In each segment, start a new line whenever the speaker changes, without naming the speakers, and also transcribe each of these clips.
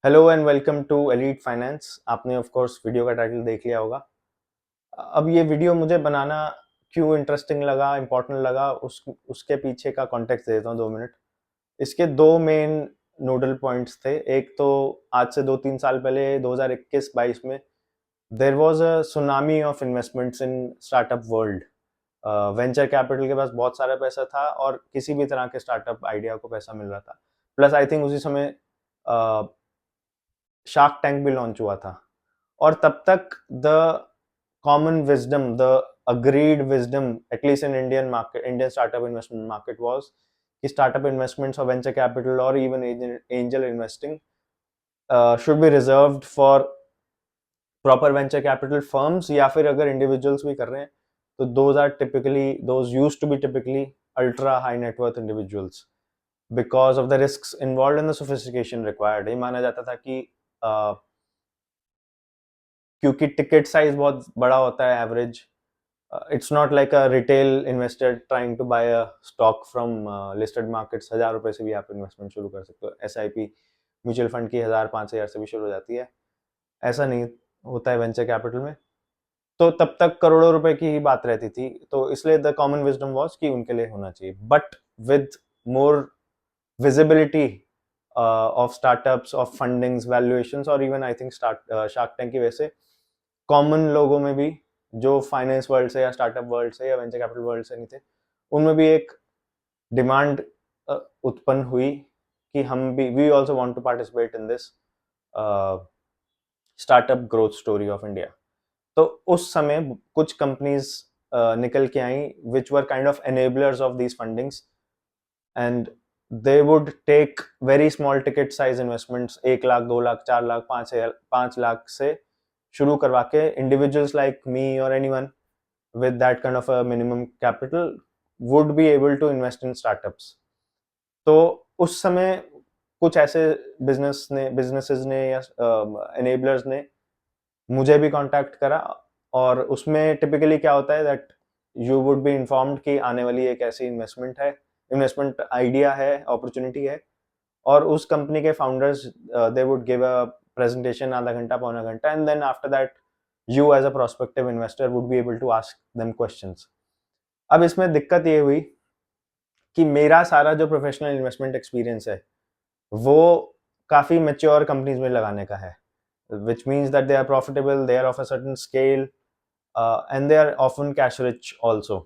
Hello and welcome to Elite Finance. आपने of course video का title देख लिया होगा। अब ये वीडियो मुझे बनाना क्यों इंटरेस्टिंग लगा, इम्पोर्टेंट लगा, उसके पीछे का कॉन्टेक्स्ट दे देता हूँ 2 मिनट। इसके दो मेन नोडल पॉइंट्स थे। एक तो आज से 2-3 साल पहले 2021-22 में there was a tsunami of investments in startup world. Venture capital के पास बहुत सारा पैसा था और किसी भी तरह के स्टार्टअप आइडिया को पैसा मिल रहा था। प्लस आई थिंक उसी समय शार्क टैंक भी लॉन्च हुआ था। और तब तक the common wisdom, the agreed wisdom, at least in Indian market, Indian startup investment market was कि स्टार्टअप इन्वेस्टमेंट्स और वेंचर कैपिटल और even angel investing should be reserved for proper venture capital firms, या फिर अगर इंडिविजुअल्स भी कर रहे हैं तो those used to be typically ultra high net worth individuals because of the risks involve in the sophistication required. ये माना जाता था कि क्योंकि टिकट साइज बहुत बड़ा होता है, average, it's not like a retail investor trying to buy a stock from listed markets. 1,000 रुपए से भी आप इन्वेस्टमेंट शुरू कर सकते हो। SIP म्यूचुअल फंड की 1,000-5,000 से भी शुरू हो जाती है। ऐसा नहीं होता है वेंचर कैपिटल में। तो तब तक करोड़ों रुपए की ही बात रहती थी, तो इसलिए द कॉमन विजडम वॉज कि उनके लिए होना चाहिए। But with more visibility of startups, of fundings, valuations, और even I think Shark Tank की वजह से कॉमन लोगों में भी, जो फाइनेंस वर्ल्ड से या स्टार्टअप वर्ल्ड से या वेंचर कैपिटल वर्ल्ड से नहीं थे, उनमें भी एक डिमांड उत्पन्न हुई कि हम भी, we also want to participate in this startup growth story of India. तो उस समय कुछ कंपनीज निकल के आई which were kind of enablers of these fundings, and they would take very small ticket size investments, 1 lakh, 2 lakh, 4 lakh, 5 lakh से शुरू करवा के individuals like me or anyone with that kind of a minimum capital would be able to invest in startups. तो उस समय कुछ ऐसे businesses ने या enablers ने मुझे भी कांटेक्ट करा, और उसमें टिपिकली क्या होता है that you would be informed कि आने वाली एक ऐसी इन्वेस्टमेंट आइडिया है, अपॉर्चुनिटी है, और उस कंपनी के founders they would give a presentation, आधा घंटा पौना घंटा, and then after that you as a prospective investor would be able to ask them questions. अब इसमें दिक्कत ये हुई कि मेरा सारा जो प्रोफेशनल इन्वेस्टमेंट एक्सपीरियंस है वो काफ़ी मेच्योर कंपनीज में लगाने का है, which means that they are profitable, they are of a certain scale, and they are often cash rich also.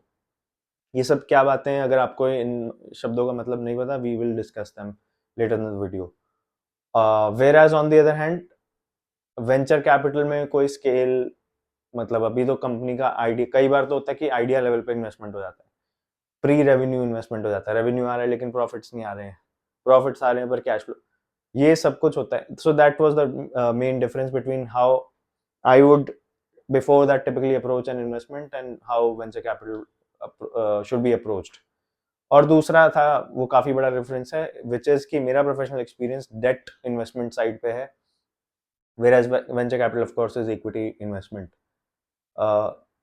ये सब क्या बातें हैं, अगर आपको इन शब्दों का मतलब नहीं पता, we will discuss them later in the video. Whereas on the other hand, venture capital में कोई स्केल, मतलब अभी तो कंपनी का आइडिया, कई बार तो होता है कि आइडिया लेवल पे इन्वेस्टमेंट हो जाता है, प्री रेवेन्यू इन्वेस्टमेंट हो जाता है, रेवेन्यू आ रहा है लेकिन प्रॉफिट्स नहीं आ रहे हैं, प्रॉफिट्स आ रहे हैं पर कैश फ्लो, ये सब कुछ होता है। So that was the main difference between how I would before that typically approach an investment and how venture capital should be approached. और दूसरा था, वो काफ़ी बड़ा रेफरेंस है, विच इज़ कि मेरा professional experience debt investment side पे है, whereas venture capital of course is equity investment.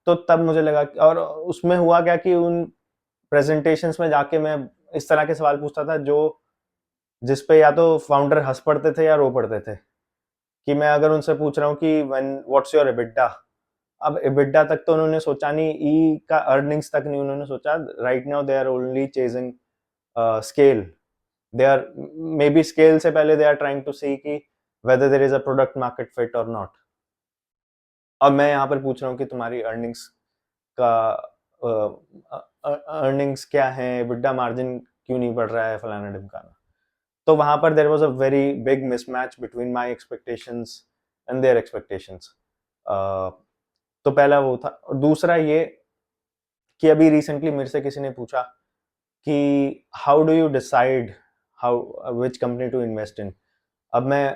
तो तब मुझे लगा और उसमें हुआ क्या कि उन प्रेजेंटेशंस में जाके मैं इस तरह के सवाल पूछता था जो जिस पे या तो फाउंडर हंस पड़ते थे या रो पड़ते थे। कि मैं अगर उनसे पूछ रहा हूँ कि व्हेन व्हाट्स योर एबिटा, अब एबिटा तक तो उन्होंने सोचा नहीं, ई का अर्निंग्स तक नहीं उन्होंने सोचा। Right now they are only chasing scale, they are maybe scale से पहले they are trying to see कि whether there is a product market fit और नॉट। अब मैं यहाँ पर पूछ रहा हूँ कि तुम्हारी अर्निंग्स का अर्निंग्स क्या है, एबिटा मार्जिन क्यों नहीं बढ़ रहा है, फलाना ढिमकाना। तो वहां पर there was a very big mismatch between my expectations and their expectations. तो पहला वो था, और दूसरा ये कि अभी रिसेंटली मेरे से किसी ने पूछा कि how do you decide how which company to invest in. अब मैं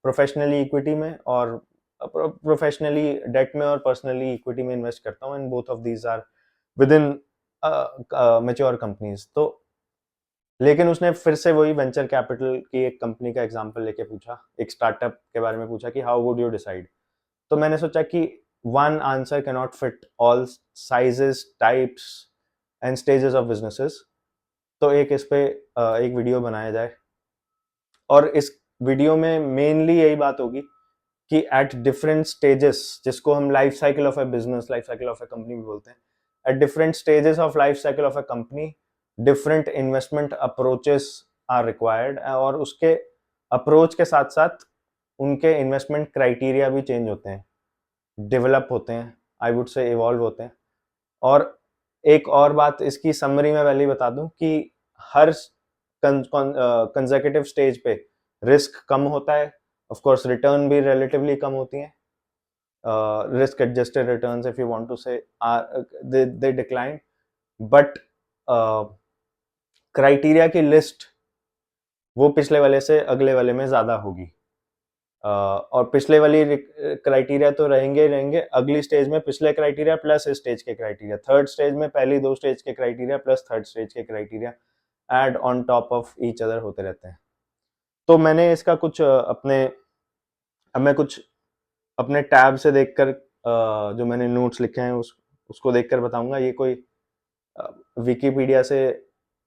प्रोफेशनली इक्विटी में और प्रोफेशनली डेट में और पर्सनली इक्विटी में इन्वेस्ट करता हूँ, and both of these are within mature companies. तो लेकिन उसने फिर से वही वेंचर कैपिटल की एक कंपनी का एग्जांपल लेके पूछा, एक स्टार्टअप के बारे में पूछा कि हाउ वुड यू डिसाइड। तो मैंने सोचा कि one answer can not fit all sizes, types and stages of businesses. तो एक इस पे एक वीडियो बनाया जाए, और इस वीडियो में मेनली यही बात होगी कि एट डिफरेंट स्टेजेस, जिसको हम life cycle of a business, life cycle of a company भी बोलते हैं, at different stages of life cycle of a company different investment approaches are required, और उसके अप्रोच के साथ साथ उनके इन्वेस्टमेंट क्राइटेरिया भी चेंज होते हैं, डेवलप होते हैं, आई वुड से इवॉल्व होते हैं। और एक और बात इसकी समरी में पहले ही बता दूं कि हर कंसेक्यूटिव स्टेज पे रिस्क कम होता है, ऑफ कोर्स रिटर्न भी रिलेटिवली कम होती हैं, risk adjusted returns if you want to say they decline, but criteria की लिस्ट वो पिछले वाले से अगले वाले में ज्यादा होगी, और पिछले वाली क्राइटेरिया तो रहेंगे ही रहेंगे, अगली स्टेज में पिछले क्राइटेरिया प्लस इस स्टेज के क्राइटेरिया, थर्ड स्टेज में पहली दो स्टेज के क्राइटेरिया प्लस थर्ड स्टेज के criteria add on top of each other होते रहते हैं। तो मैंने इसका कुछ अब मैं कुछ अपने टैब से देखकर जो मैंने नोट्स लिखे हैं उसको देखकर बताऊंगा। ये कोई विकिपीडिया से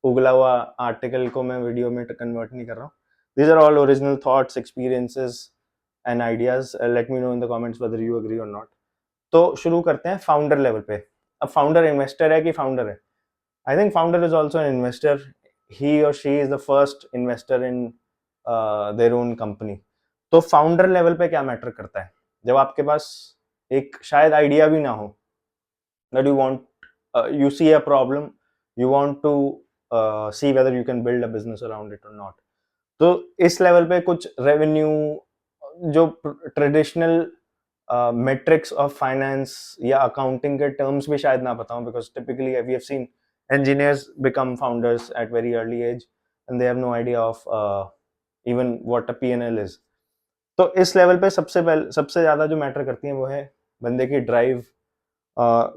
उगला हुआ आर्टिकल को मैं वीडियो में कन्वर्ट नहीं कर रहा हूँ। These are all original thoughts, experiences and ideas. Let me know in the comments whether you agree or not. तो शुरू करते हैं फाउंडर लेवल पे। अब फाउंडर इन्वेस्टर है कि फाउंडर है? I think founder is also an investor. He or she is the first investor in their own company. तो फाउंडर लेवल पे क्या मैटर करता है? जब आपके पास एक शायद आइडिया भी ना हो, that you see a problem, you want to see whether you can build a business around it or not. तो इस लेवल पे कुछ रेवेन्यू, जो ट्रेडिशनल मेट्रिक्स ऑफ फाइनेंस या अकाउंटिंग के टर्म्स भी शायद ना पता हूं, because typically we have seen engineers become founders at very early age and they have no idea of even what a P&L is. तो इस लेवल पे सबसे ज्यादा जो मैटर करती है वो है बंदे की ड्राइव,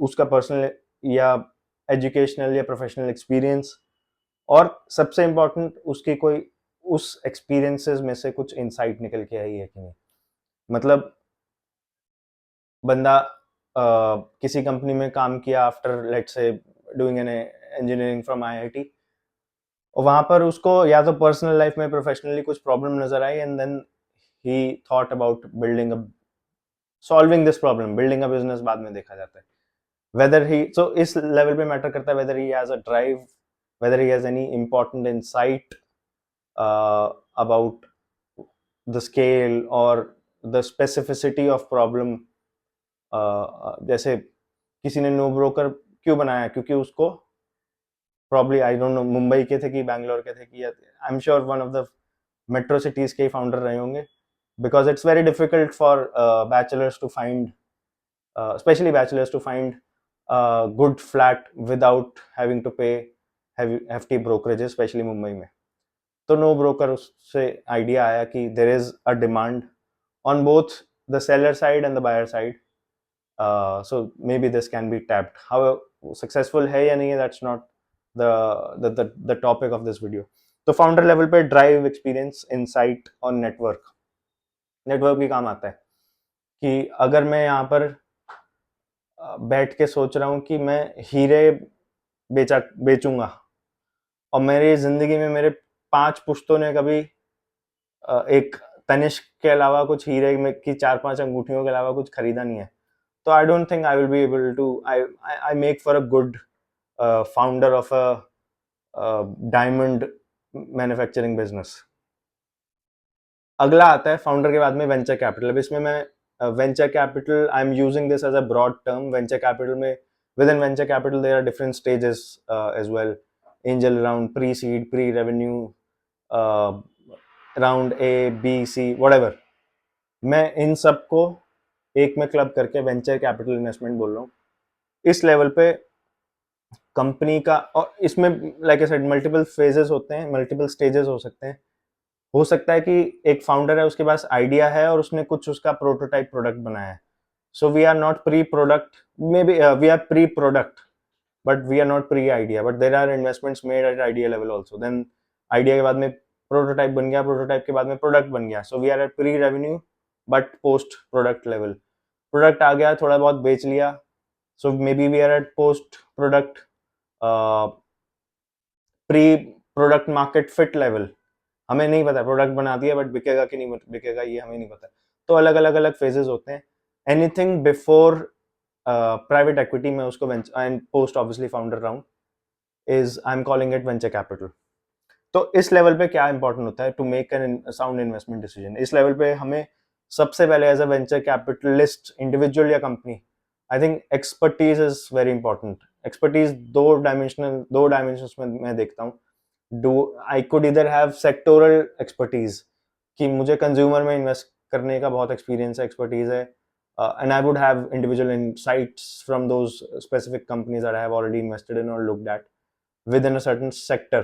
उसका पर्सनल या एजुकेशनल या प्रोफेशनल एक्सपीरियंस, और सबसे इम्पोर्टेंट उसकी कोई उस एक्सपीरियंसेस में से कुछ इंसाइट निकल के आई है कि नहीं। मतलब बंदा किसी कंपनी में काम किया after let's say doing an engineering from IIT, और वहां पर उसको या तो पर्सनल लाइफ में प्रोफेशनली कुछ प्रॉब्लम नजर आई and then he thought about building a solving this problem, building a business बाद में देखा जाता है। वेदर ही, सो इस लेवल पे मैटर करता है weather he has a drive, weather he has any important insight about the scale or the specificity of problem. जैसे किसी ने नो ब्रोकर क्यों बनाया? क्योंकि उसको probably, I don't know Mumbai के थे कि बैंगलोर के थे कि, I am sure one of the metro cities के ही फाउंडर रहे होंगे, because it's very difficult for bachelors to find, especially bachelors to find a good flat without having to pay hefty brokerages, especially Mumbai में। तो no broker उससे idea आया कि there is a demand on both the seller side and the buyer side, so maybe this can be tapped. How successful है या नहीं है, that's not the topic of this video. तो founder level पे drive, experience, insight और network भी काम आता है कि अगर मैं यहाँ पर बैठ के सोच रहा हूँ कि मैं हीरे बेचूंगा, और मेरी जिंदगी में मेरे 5 पुश्तों ने कभी एक तनिष्क के अलावा कुछ हीरे में की 4-5 अंगूठियों के अलावा कुछ खरीदा नहीं है, तो I don't think I will be able to, I make for a good founder of a diamond manufacturing business. अगला आता है फाउंडर के बाद में वेंचर कैपिटल। अब इसमें मैं venture capital, I am using this as a broad term. Venture capital में, with in venture capital there are different stages as well, angel round, pre seed, pre revenue, round A B C, whatever. मैं इन सबको एक में club करके venture capital investment बोल रहा हूँ। इस लेवल पे कंपनी का, और इसमें like I said multiple phases होते हैं, मल्टीपल स्टेजेस हो सकते हैं। हो सकता है कि एक फाउंडर है, उसके पास आइडिया है और उसने कुछ उसका प्रोटोटाइप प्रोडक्ट बनाया है, so we are not pre product, maybe we are pre product but we are not pre idea, but there are investments made at idea level also. Then idea के बाद में prototype बन गया, prototype के बाद में product बन गया, so we are at pre revenue but post product level. Product आ गया, थोड़ा बहुत बेच लिया, so maybe we are at post product pre product market fit level. हमें नहीं पता, प्रोडक्ट बना दिया बट बिकेगा कि नहीं बिकेगा ये हमें नहीं पता। तो अलग अलग अलग फेजेस होते हैं। एनीथिंग बिफोर प्राइवेट इक्विटी में उसको venture and post obviously founder round is I am calling it venture capital. तो इस लेवल पे क्या इंपॉर्टेंट होता है to make an sound investment decision? इस लेवल पे हमें सबसे पहले as a venture capitalist individual या company, I think expertise is very important. Expertise दो डायमेंशंस में मैं देखता हूँ। Do I could either have sectoral expertise कि मुझे कंज्यूमर में इन्वेस्ट करने का बहुत एक्सपीरियंस है, एक्सपर्टीज है, and I would have individual insights from those specific companies that I have already invested in or looked at within a certain sector.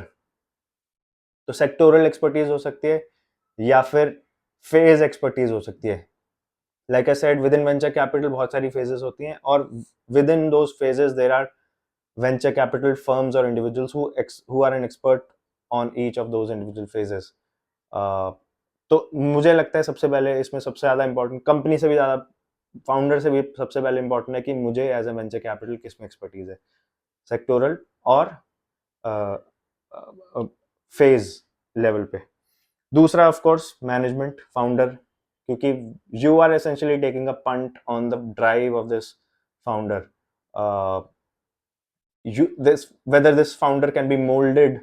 तो sectoral expertise हो सकती है या फिर फेज एक्सपर्टीज हो सकती है। Like I said, with in venture capital बहुत सारी फेजेस होती हैं और within those phases there are venture capital firms or individuals who are an expert on each of those individual phases. तो मुझे लगता है सबसे पहले इसमें सबसे ज़्यादा इंपॉर्टेंट, कंपनी से भी ज़्यादा, फाउंडर से भी सबसे पहले इंपॉर्टेंट है कि मुझे एज ए वेंचर कैपिटल किस में एक्सपर्टीज है, सेक्टोरल और फेज लेवल पे। दूसरा ऑफ कोर्स मैनेजमेंट, फाउंडर, क्योंकि you are essentially taking a punt on the drive of this founder. whether this founder can be molded,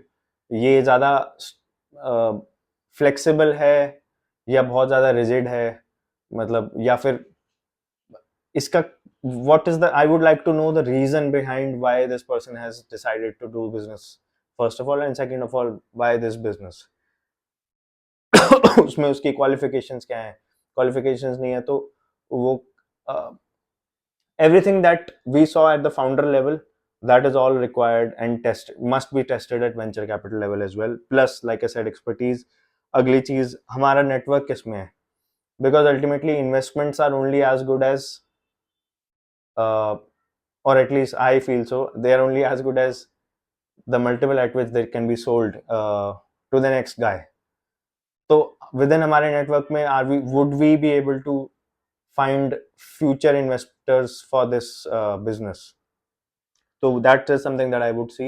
ये ज़्यादा फ्लेक्सिबल है या बहुत ज़्यादा रिजिड है, मतलब, या फिर इसका what is the, I would like to know the reason behind why this person has decided to do business first of all, and second of all why this business. उसमें उसकी क्वालिफिकेशंस क्या हैं, qualifications नहीं है तो वो everything that we saw at the founder level, that is all required and must be tested at venture capital level as well. Plus, like I said, expertise. अगली चीज, हमारा नेटवर्क किसमें है, because ultimately investments are only as good as, or at least I feel so, they are only as good as the multiple at which they can be sold to the next guy. तो within हमारे network में would we be able to find future investors for this business? So that is something that I would see,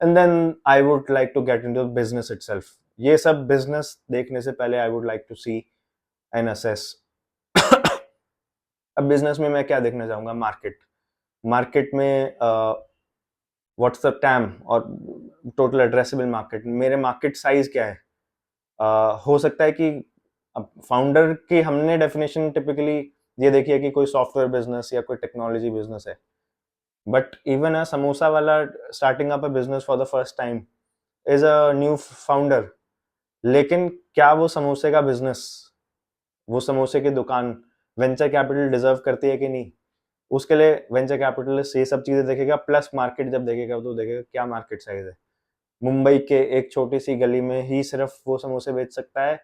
and then I would like to get into business itself. ये सब business देखने से पहले I would like to see and assess. अब business में मैं क्या देखना चाहूँगा? मार्केट में व्हाट्स द टैम और टोटल एड्रेसेबल मार्केट, मेरे मार्केट साइज क्या है? हो सकता है कि अब फाउंडर की हमने डेफिनेशन टिपिकली ये देखी है कि कोई सॉफ्टवेयर बिजनेस या कोई टेक्नोलॉजी बिजनेस है, बट इवन अ समोसा वाला starting up a business for the first time is a new founder. लेकिन क्या वो समोसे का बिजनेस, वो समोसे की दुकान वेंचर कैपिटल डिजर्व करती है कि नहीं? उसके लिए वेंचर कैपिटलिस्ट ये सब चीजें देखेगा, प्लस मार्केट जब देखेगा तो देखेगा क्या मार्केट साइज है। मुंबई के एक छोटी सी गली में ही सिर्फ वो समोसे बेच सकता है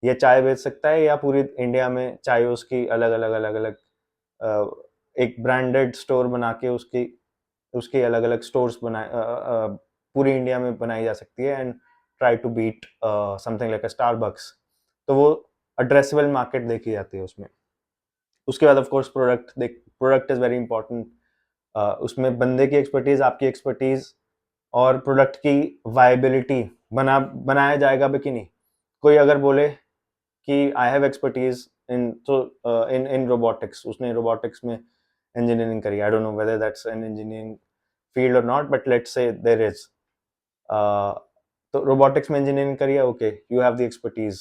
या चाय बेच सकता है, या पूरी इंडिया में चाय उसकी अलग अलग अलग अलग एक ब्रांडेड स्टोर बना के उसकी उसकी अलग अलग स्टोर्स बनाए पूरी इंडिया में बनाई जा सकती है and try to beat something like a Starbucks. तो वो एड्रेसेबल मार्केट देखी जाती है उसमें। उसके बाद of course product is very important. उसमें बंदे की एक्सपर्टीज, आपकी एक्सपर्टीज और प्रोडक्ट की वायबिलिटी, बनाया जाएगा भी कि नहीं। कोई अगर बोले कि I have expertise in in robotics, उसने रोबोटिक्स में इंजीनियरिंग करी, I don't know whether that's an engineering field or not, but let's say there is, तो रोबोटिक्स में इंजीनियरिंग करी है, okay, you have the expertise,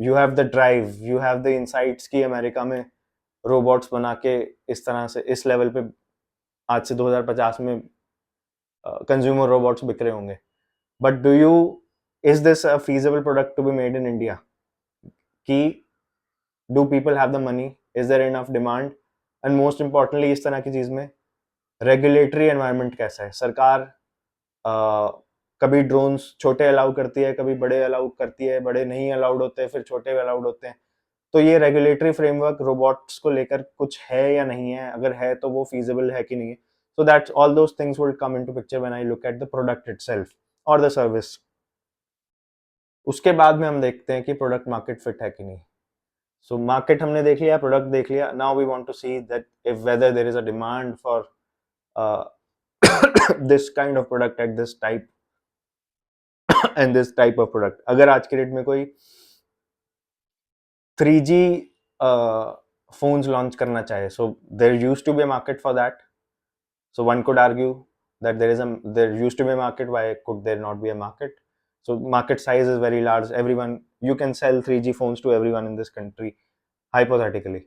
you have the drive, you have the insights कि America में robots बना के इस तरह से इस लेवल पे आज से 2050 में कंज्यूमर रोबोट्स बिक रहे होंगे। But do you, is this a feasible product to be made in India? कि do people have the money, is there enough demand, and most importantly इस तरह की चीज में रेगुलेटरी एनवायरनमेंट कैसा है? सरकार कभी ड्रोन्स छोटे अलाउ करती है, कभी बड़े अलाउ करती है, बड़े नहीं अलाउड होते, फिर छोटे अलाउड होते हैं। तो ये रेगुलेटरी फ्रेमवर्क रोबोट्स को लेकर कुछ है या नहीं है? अगर है तो वो फीजिबल है कि नहीं है? So that all those things will come into picture when I look at the product itself or the service. उसके बाद में हम देखते हैं कि प्रोडक्ट मार्केट फिट है कि नहीं। सो मार्केट हमने देख लिया, प्रोडक्ट देख लिया, now we want to see that if whether there is a demand for this kind of product at this type and this type of product. अगर आज के डेट में कोई 3G phones launch करना चाहे, so there used to be a market for that. So one could argue that there used to be a market. Why could there not be a market? So market size is very large. You can sell 3G phones to everyone in this country, hypothetically.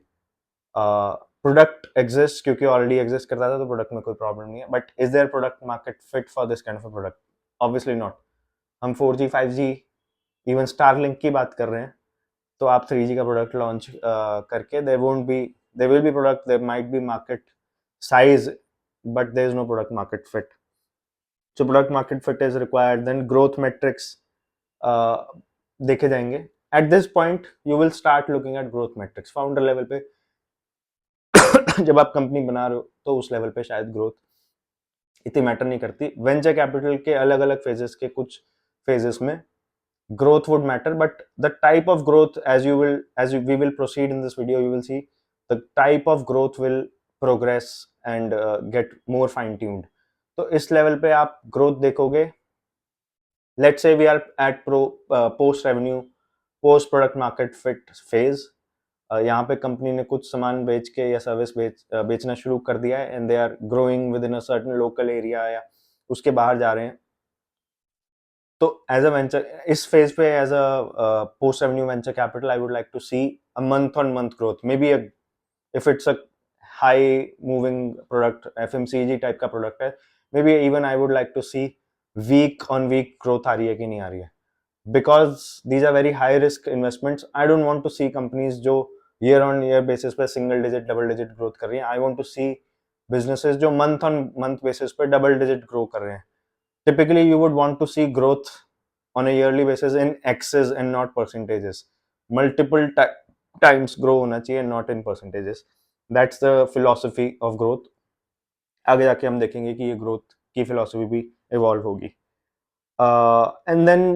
Product exists क्योंकि already exist करता था, तो product में कोई problem नहीं है. But is there product market fit for this kind of a product? Obviously not. हम 4G, 5G, even Starlink की बात कर रहे हैं, तो आप 3G का product launch करके there will be product, there might be market size, but there is no product market fit. So product market fit is required. Then growth metrics देखे जाएंगे. At this point, you will start looking at growth metrics. Founder level पे जब आप company बना रहे हो तो उस लेवल पे शायद ग्रोथ इतनी मैटर नहीं करती. वेंचर कैपिटल के अलग अलग फेजेस के कुछ फेजेस में growth would matter, but the type of growth, as we will proceed in this video, you will see the type of growth will progress and get more fine tuned. तो इस level पे आप growth देखोगे. Let's say we are at post revenue, post product market fit phase. यहाँ पे company ने कुछ सामान बेच के या सर्विस बेचना शुरू कर दिया है, and they are growing with in a certain local area या उसके बाहर जा रहे हैं. तो एज अ वेंचर इस फेज पे, as a post revenue venture capital, I would like to see a month on month growth. Maybe if it's a high moving product, FMCG type का प्रोडक्ट है, maybe even I would like to see week on week growth आ रही है कि नहीं आ रही है. Because these are very high risk investments, I don't want to see companies जो year on year basis पे single digit, double digit growth कर रही हैं. I want to see businesses जो month on month basis पे double digit grow कर रहे हैं. Typically you would want to see growth on a yearly basis in X's and not percentages. Multiple times grow होना चाहिए, not in percentages. That's the philosophy of growth. आगे जाके हम देखेंगे कि ये growth की philosophy भी evolve होगी. And then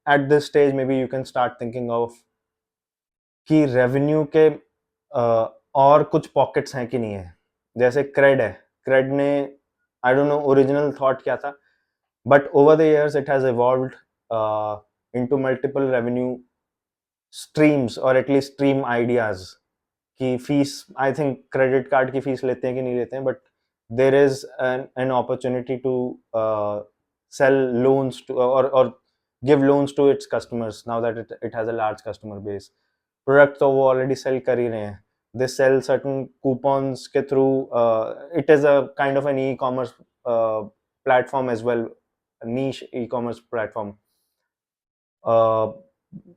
at this stage maybe you can start thinking of कि रेवेन्यू के और कुछ पॉकेट्स हैं कि नहीं है. जैसे क्रेड है. क्रेड ने, I don't know original thought क्या था, but over the years it has evolved into multiple revenue streams, और एटलीस्ट स्ट्रीम आइडियाज. की fees, I think credit card की फीस लेते हैं कि नहीं लेते हैं, but there is an opportunity to sell loans to or give loans to its customers now that it has a large customer base. Product तो वो already sell कर ही रहे हैं. They sell certain coupons के through, it is a kind of an e-commerce platform as well, a niche e-commerce platform.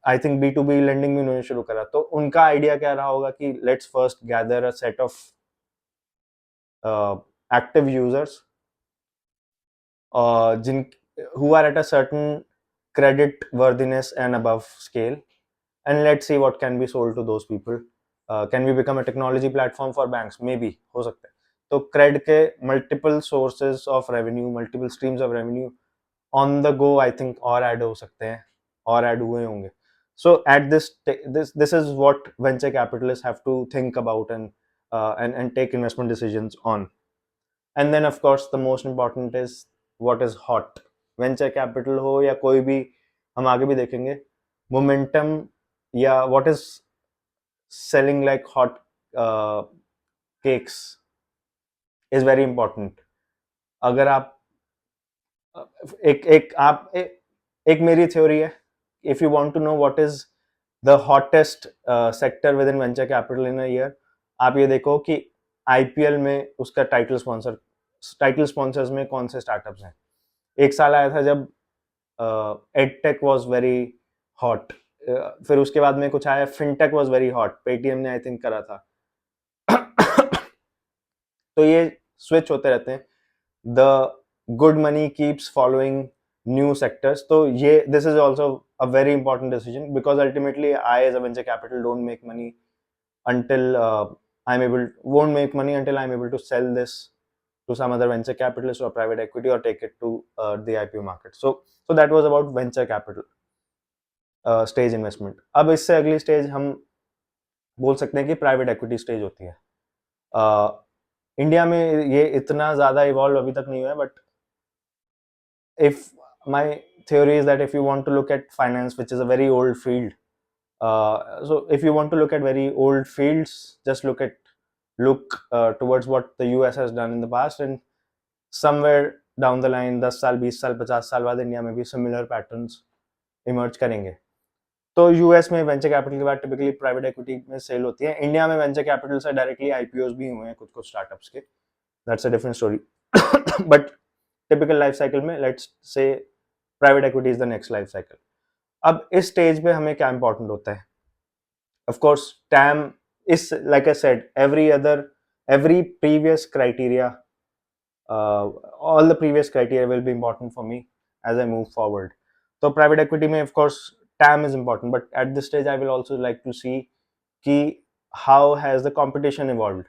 I think B2B lending भी उन्होंने शुरू करा. तो उनका आइडिया क्या रहा होगा कि let's first gather a set of active users who are at a certain credit worthiness and above scale, and let's see what can be sold to those people. Can we become a technology platform for banks? Maybe हो सकता है. तो cred के multiple sources of revenue, multiple streams of revenue on the go, I think और add हो सकते हैं, और add हुए होंगे. So at this is what venture capitalists have to think about and take investment decisions on. And then of course the most important is what is hot. Venture capital हो या कोई भी, हम आगे भी देखेंगे, मोमेंटम या what is selling like hot cakes is very important. अगर आप एक मेरी थ्योरी है, if you want to know what is the hottest sector within venture capital in a year, आप ये देखो कि IPL में उसका टाइटल स्पॉन्सर्स में कौन से स्टार्टअप्स हैं. एक साल आया था जब एडटेक वाज वेरी हॉट, फिर उसके बाद में कुछ आया, fintech was very hot, Paytm ने आई थिंक करा था. तो ये स्विच होते रहते हैं. The good money keeps following new sectors. तो ये this is also a very important decision, because ultimately I as a venture capital don't make money until won't make money until I'm able to sell this to some other venture capitalist or private equity or take it to the IPO market. So that was about venture capital stage investment. अब इससे अगली stage हम बोल सकते हैं कि private equity stage होती है. इंडिया में ये इतना ज़्यादा इवॉल्व अभी तक नहीं हुआ है, but if theory is that if you want to look at finance, which is a very old field, so if you want to look at very old fields, just look towards what the US has done in the past, and somewhere down the line 10 साल 20 साल 50 साल बाद India में भी similar patterns emerge करेंगे. तो US में venture capital के बाद टिपिकली प्राइवेट इक्विटी में सेल होती है. इंडिया में वेंचर कैपिटल से डायरेक्टली आईपीओस भी हुए हैं कुछ कुछ स्टार्टअप्स के. That's a different story. But typical life cycle में let's say private equity is the next life cycle. अब इस स्टेज पे हमें क्या इंपॉर्टेंट होता है? Of course TAM is, like I said, every previous criteria, all the previous criteria will be important for me as I move forward. So private equity में of course TAM is important, but at this stage I will also like to see कि how has the competition evolved.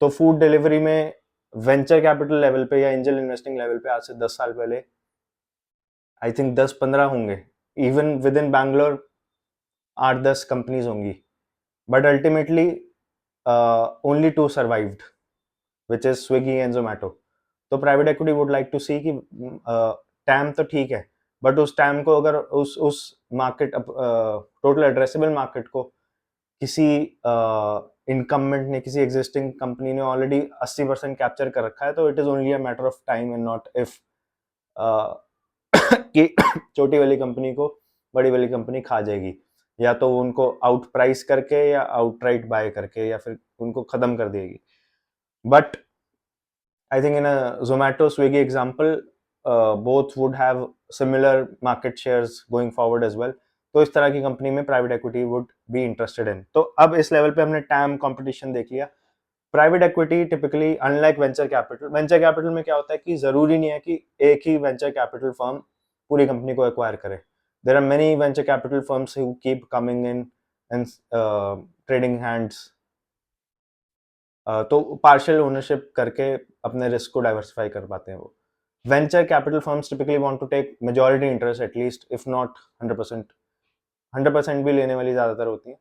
तो food delivery में venture capital level पे या angel investing level पे आज से 10 साल पहले आई थिंक 10-15 होंगे. Even with in Bangalore 8-10 companies होंगी. But ultimately, only 2 survived, which is Swiggy and Zomato. तो private equity would like to see कि TAM तो ठीक है, but उस TAM को अगर उस market total addressable market को किसी incumbent ने, किसी existing company ने already 80% capture कर रखा है, तो it is only a matter of time and not if कि छोटी वाली कंपनी को बड़ी वाली कंपनी खा जाएगी, या तो उनको आउट प्राइस करके या आउटराइट बाय करके या फिर उनको खत्म कर देगी. But I think in a Zomato Swiggy example both would have similar market shares going forward as well. तो इस तरह की कंपनी में private equity would be interested in. तो अब इस लेवल पे हमने टैम कंपटीशन देख लिया. Private equity typically unlike venture capital में क्या होता है कि जरूरी नहीं है कि एक ही वेंचर कैपिटल फर्म पूरी कंपनी को एक्वायर करे. There are many venture capital firms who keep coming in and trading hands. तो partial ownership करके अपने रिस्क को डाइवर्सिफाई कर पाते हैं वो. Venture capital firms typically want to take majority interest at least, if not 100%. 100% भी लेने वाली ज़्यादातर होती हैं.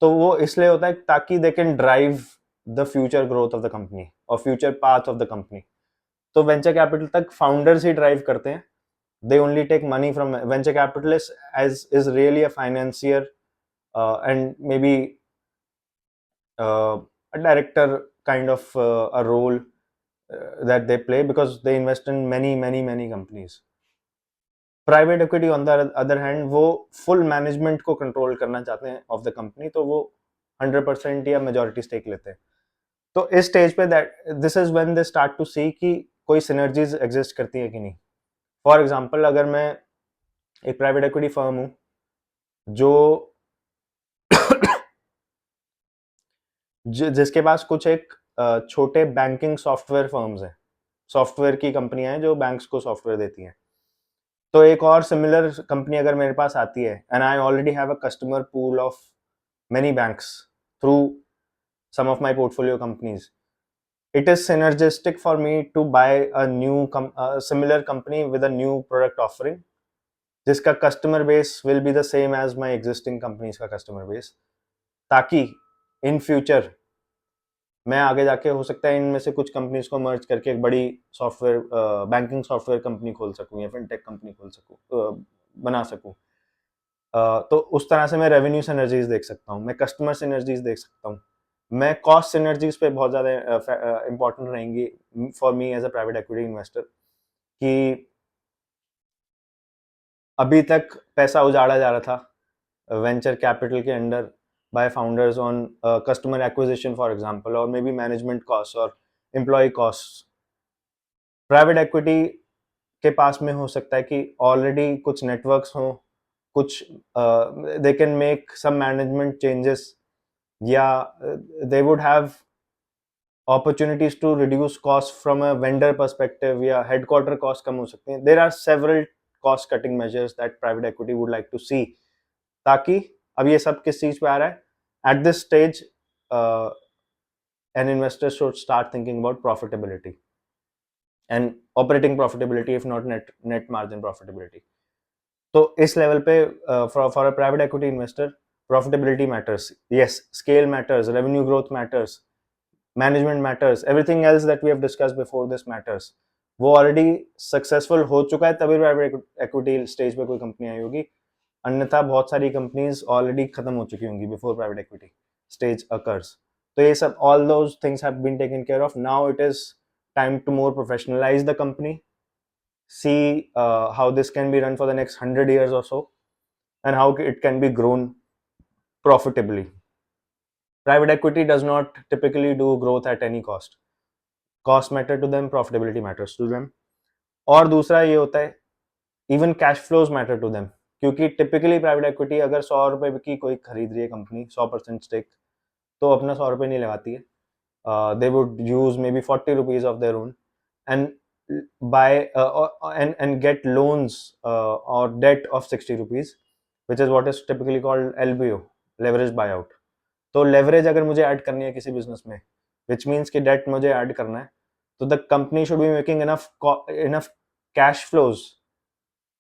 तो वो इसलिए होता है ताकि they can drive the future growth of the company or future path of the company. तो venture capital तक founders ही drive करते हैं. They only take money from venture capitalists as is really a financier and maybe a director kind of a role that they play because they invest in many companies. Private equity on the other hand वो full management को control करना चाहते हैं of the company, तो वो 100% या majority stake लेते हैं. तो इस stage पे this is when they start to see कि कोई synergies exist करती है कि नहीं. फॉर एग्जाम्पल अगर मैं एक प्राइवेट इक्विटी फर्म हूं जो जिसके पास कुछ एक छोटे बैंकिंग सॉफ्टवेयर फर्म्स हैं, सॉफ्टवेयर की कंपनियां हैं जो बैंक्स को सॉफ्टवेयर देती हैं. तो एक और सिमिलर कंपनी अगर मेरे पास आती है and I already have a customer pool of many banks through some of my portfolio companies, it is synergistic for me to buy a new similar company with a new product offering जिसका customer base will be the same as my existing companies का customer base, ताकि in future मैं आगे जाके हो सकता है इनमें से कुछ कंपनीज को मर्ज करके एक बड़ी सॉफ्टवेयर बैंकिंग सॉफ्टवेयर कंपनी खोल सकूं या फिनटेक कंपनी खोल सकूं, बना सकूं. तो उस तरह से मैं रेवेन्यू सिनर्जीज देख सकता हूं, मैं कस्टमर सिनर्जीज देख सकता हूं, मैं कॉस्ट सिनर्जीज पे बहुत ज़्यादा इंपॉर्टेंट रहेंगी for me as a private equity investor कि अभी तक पैसा उजाड़ा जा रहा था वेंचर कैपिटल के under by founders on customer acquisition for example, or maybe management costs or employee costs. Private equity के पास में हो सकता है कि already कुछ networks हो, कुछ they can make some management changes, या they would have opportunities to reduce costs from a vendor perspective, या headquarter costs कम हो सकते हैं. There are several cost cutting measures that private equity would like to see, ताकि अब ये सब किस चीज पे आ रहा है? At this stage, an investor should start thinking about profitability and operating profitability, if not net margin profitability. तो इस लेवल पे for a private equity investor, profitability matters. Yes, scale matters, revenue growth matters, management matters, everything else that we have discussed before this matters. वो already successful हो चुका है तभी private equity stage पे कोई कंपनी आई होगी, अन्यथा बहुत सारी कंपनीज ऑलरेडी खत्म हो चुकी होंगी before private equity stage occurs. तो ये सब all those things have been taken care of. Now it is time to more professionalize the company, see how this can be run for the next 100 years or so, and how it can be grown profitably. Private equity does not typically do growth at any cost. Cost matter to them, profitability matters to them. और दूसरा ये होता है even cash flows matter to them, क्योंकि typically private equity अगर 100 रुपए की कोई खरीद रही है कंपनी 100% स्टेक, तो अपना 100 रुपए नहीं लगाती है. They would use maybe 40 rupees of their own and buy and get loans or debt of 60 rupees, which is what is typically called LBO, leverage buyout. तो leverage अगर मुझे ऐड करनी है किसी बिजनेस में, which means कि debt मुझे add करना है, तो the company should be making enough cash flows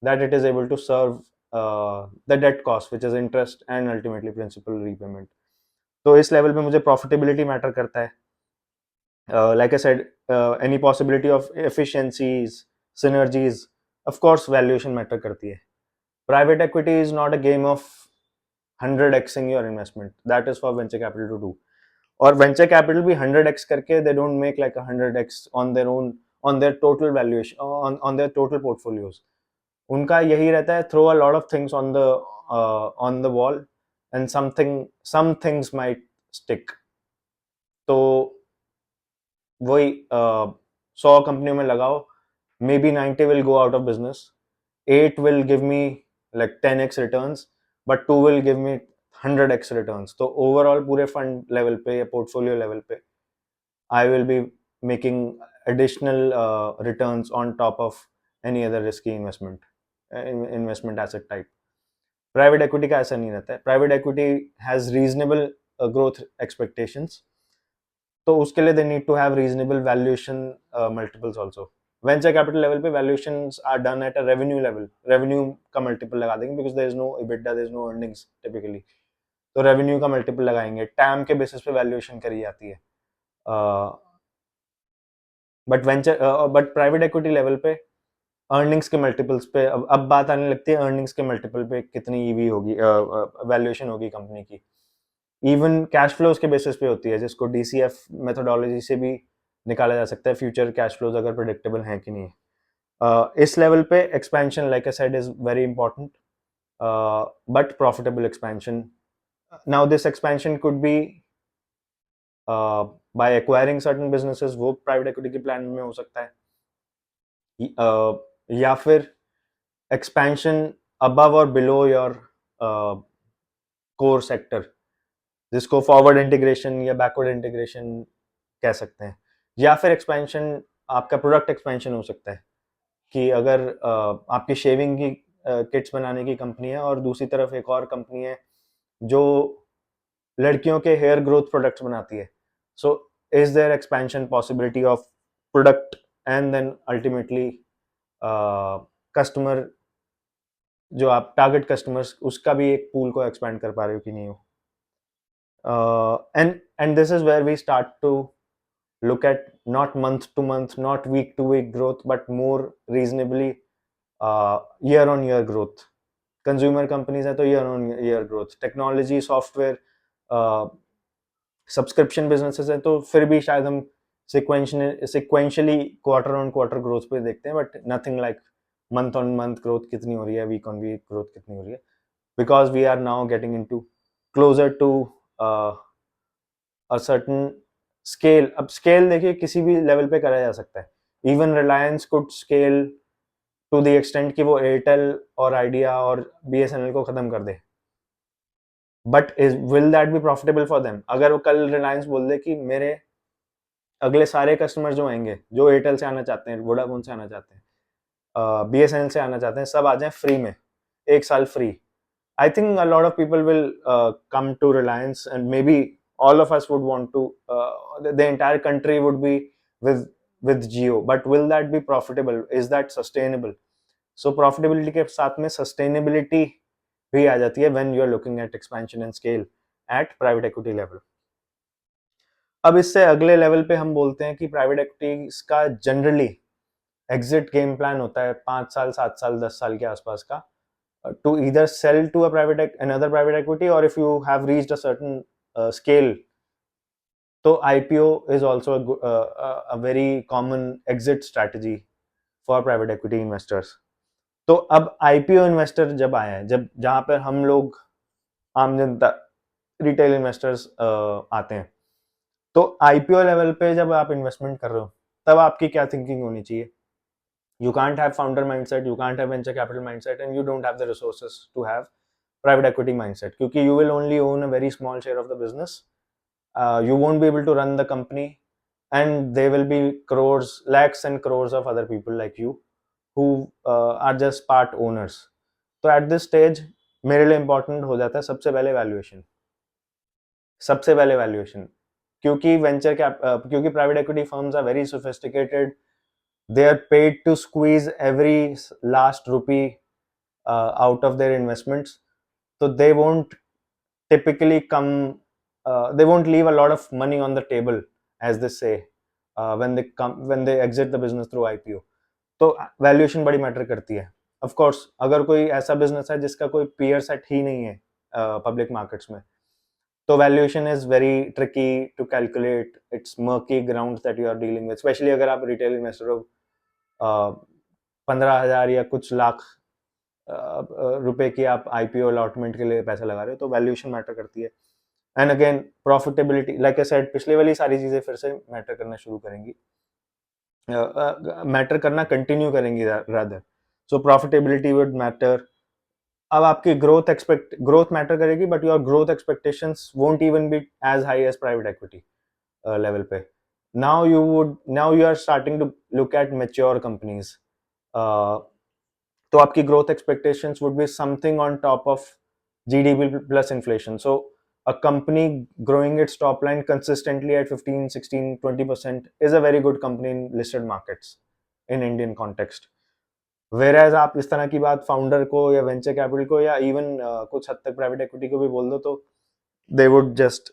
that it is able to serve the debt cost, which is interest and ultimately principal repayment. तो इस लेवल पे मुझे profitability मैटर करता है. Like I said, any possibility of efficiencies, synergies, of course, valuation matter करती है. Private equity is not a game of 100xing your investment. That is for venture capital to do. और venture capital भी 100x करके they don't make like 100x on their own, on their total valuation, on their total portfolios. उनका यही रहता है, throw a lot of things on the wall and some things might stick. तो वही 100 कंपनियों में लगाओ, may be 90 will go out of business, 8 will give me like 10x returns, but 2 will give me 100x returns. तो overall पूरे fund level पे या portfolio level पे आई will be making additional returns on top of any other risky investment asset type. Private equity का ऐसा नहीं रहता है. Private equity has reasonable growth expectations, तो उसके लिए they need to have reasonable valuation multiples also. Venture capital level पे valuations are done at a revenue level, revenue का मल्टीपल लगा देंगे because there is no EBITDA, there is no earnings typically, तो revenue का multiple लगाएंगे. TAM के basis पे valuation करी जाती है. बट प्राइवेट इक्विटी लेवल पे अर्निंग्स के मल्टीपल्स पे अब बात आने लगती है अर्निंग्स के मल्टीपल पे कितनी ईवी होगी, वैल्यूएशन होगी कंपनी की. इवन कैश फ्लोज के बेसिस पे होती है, जिसको DCF मेथोडोलॉजी से भी निकाला जा सकता है फ्यूचर कैश फ्लोज अगर प्रेडिक्टेबल हैं कि नहीं. इस लेवल पे expansion like I said is very important, but profitable expansion. Now this expansion could be by acquiring certain businesses, वो प्राइवेट इक्विटी के प्लान में हो सकता है, या फिर एक्सपेंशन अबव और बिलो योर कोर सेक्टर, जिसको फॉरवर्ड इंटीग्रेशन या बैकवर्ड इंटीग्रेशन कह सकते हैं. या फिर एक्सपेंशन आपका प्रोडक्ट एक्सपेंशन हो सकता है कि अगर आपकी शेविंग की किट्स बनाने की कंपनी है और दूसरी तरफ एक और कंपनी है जो लड़कियों के हेयर ग्रोथ प्रोडक्ट्स बनाती है, so is there expansion possibility of product and then ultimately customer, जो आप टारगेट कस्टमर्स, उसका भी एक पूल को एक्सपैंड कर पा रहे हो कि नहीं हो. And this is where we start to look at not month to month, not week to week growth, but more reasonably year on year growth. Consumer companies है तो year on year growth. Technology, software, subscription businesses है तो फिर भी शायद हम sequentially quarter on quarter growth पे देखते हैं, but nothing like month on month growth कितनी हो रही है, week on week growth कितनी हो रही है, because we are now getting into closer to certain scale. अब स्केल देखिए किसी भी लेवल पे करा जा सकता है. Even Reliance could scale to the extent कि वो एयरटेल और आइडिया और BSNL को खत्म कर दे, but will that be profitable for them? अगर वो कल रिलायंस बोल दे कि मेरे अगले सारे कस्टमर जो आएंगे, जो एयरटेल से आना चाहते हैं, वोडाफोन से आना चाहते हैं, BSNL से आना चाहते हैं, सब आ जाए फ्री में, 1 साल free. I think a lot of people will come to Reliance, and maybe all of us would want to. The entire country would be with Jio, but will that be profitable? Is that sustainable? So profitability के साथ में sustainability भी आ जाती है when you are looking at expansion and scale at private equity level. अब इससे अगले level पे हम बोलते हैं कि private equity का generally एग्जिट गेम प्लान होता है 5 साल 7 साल 10 साल के आसपास का, to either sell to another private equity, or if you have reached a certain scale, so IPO is also a very common exit strategy for private equity investors. तो अब IPO इन्वेस्टर जब आए हैं, जब जहाँ पर हम लोग आम जनता रिटेल इन्वेस्टर्स आते हैं, तो IPO लेवल पे जब आप इन्वेस्टमेंट कर रहे हो तब आपकी क्या थिंकिंग होनी चाहिए? You can't have founder mindset, you can't have venture capital mindset, and you don't have the resources to have private equity mindset, क्योंकि you will only own a very small share of the business. You won't be able to run the company, and there will be crores, lakhs and crores of other people like you who are just part owners. तो at this stage मेरे लिए important हो जाता है सबसे पहले valuation. सबसे पहले valuation, क्योंकि क्योंकि private equity firms are very sophisticated. They are paid to squeeze every last rupee out of their investments, so they won't typically they won't leave a lot of money on the table, as they say, when they exit the business through IPO. तो valuation बड़ी matter करती है. Of course अगर कोई ऐसा business है जिसका कोई पीयर सेट ही नहीं है पब्लिक मार्केट्स में, तो valuation is very tricky to calculate. It's murky grounds that you are dealing with, specially अगर आप रिटेल इन्वेस्टर हो. 15,000 या कुछ लाख रुपए की आप IPO अलॉटमेंट के लिए पैसा लगा रहे हो, तो वैल्यूएशन मैटर करती है. And again profitability, like I said, पिछले वाली सारी चीजें फिर से मैटर करना शुरू करेंगी, मैटर करना कंटिन्यू करेंगी rather. So profitability would matter. अब आपकी ग्रोथ मैटर करेगी, but your growth expectations won't even be as high as private equity level पे. now you are starting to look at mature companies. तो आपकी growth expectations would be something on top of GDP plus inflation. So a company growing its top line consistently at 15, 16, 20% is a very good company in listed markets in Indian context. Whereas आप इस तरह की बात founder को या venture capital को या even कुछ हद तक प्राइवेट इक्विटी को भी बोल दो, तो they would just